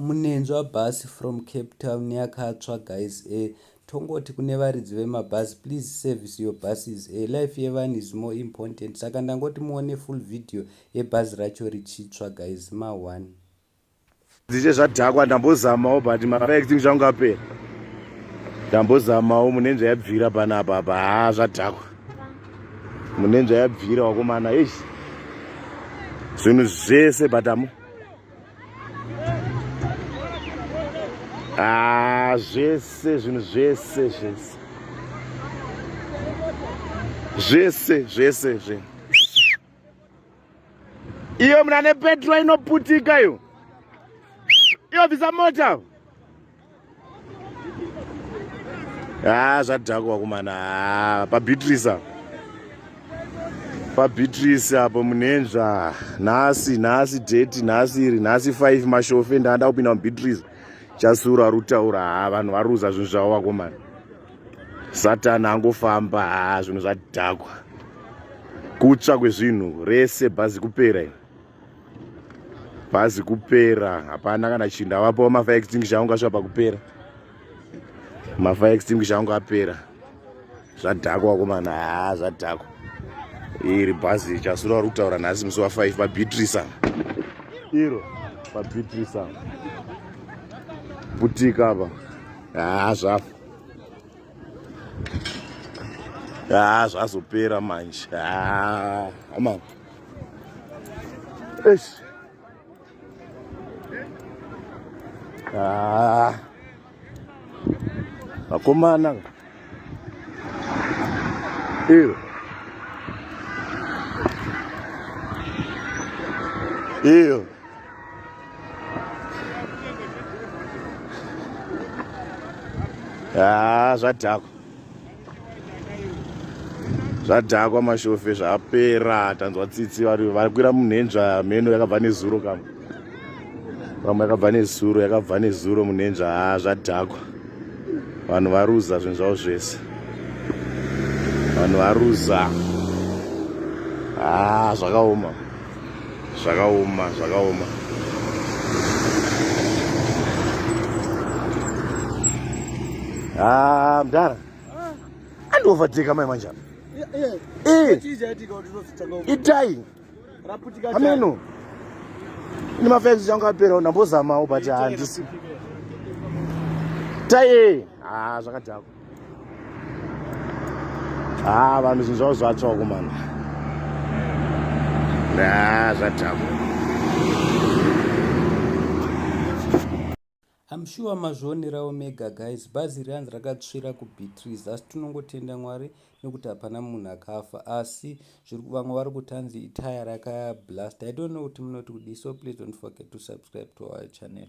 Munhenzva bus from Cape Town yakatsva guys. Tongoti kune varidzi vemabus, please service your buses. Life yevanhu is more important. Saka ndangoti muone full video yebhazi racho richitsva guys. Ma1 dziche zvadhakwa ndambozamawo but mafacting zvangu apera. Ndambozamawo Munhenzva yabvira panapa apa zvadhakwa. Munhenzva yabvira wakomana ishi. Zvinhu zvese batamu. Zvese zvinhu zvese. Iyo mna nepetrol inoputika iyo. Iyo bvisa mota. Zvadhakwa wakomana. Pa Beatrice apo Munhenzva. Nhasi date, nhasi 5 mashofe ndanda kupinda mu Beatrice. Chasura rutaura vanhu varuza zvinhu zvavo wakomana. Satani angofamba zvinhu zvadhakwa. Kutsva kwezvinhu rese bhazi kupera. Bhazi kupera hapana kana chinda vapo mafire extinguisher anga svapa kupera. Mafire extinguisher anga apera. Zvadhakwa wakomana zvadhakwa. Iri bhazi chasura rutaura nhasi musi wa 5 pa Beatrice. Iro pa Beatrice. Putika apa. Zvafa. Zvazopera manje. Ama. Eish. Vakomana. Iyo. Zvadhakwa mashofe zvapera. Tanzwa tsitsi vari kwira Munhenzva meno yakabva nezuro kama. Pamwe yakabva nezuro Munhenzva zvadhakwa. Vanhu varuza zvinhu zvavo zvese. Vanhu varuza. Zvakaoma. Mdara. Andiovateka mai manja. Itai. Ameno. Ni mafex jangu apera ndambozamawo but handisi. Tai. Zvakadhakwa. Vanhu zvinhu zvavo zvatsva wakomana. Zvadhakwa. I'm sure mazvionerawo mega guys. Bhazi ranzi rakatsvira kuBeatrice, asi tinongotenda Mwari nekuti hapana munhu akafa, asi vamwe vari kutanzi itaya rakablast. I don't know kuti munoti kudii, so please don't forget to subscribe to our channel.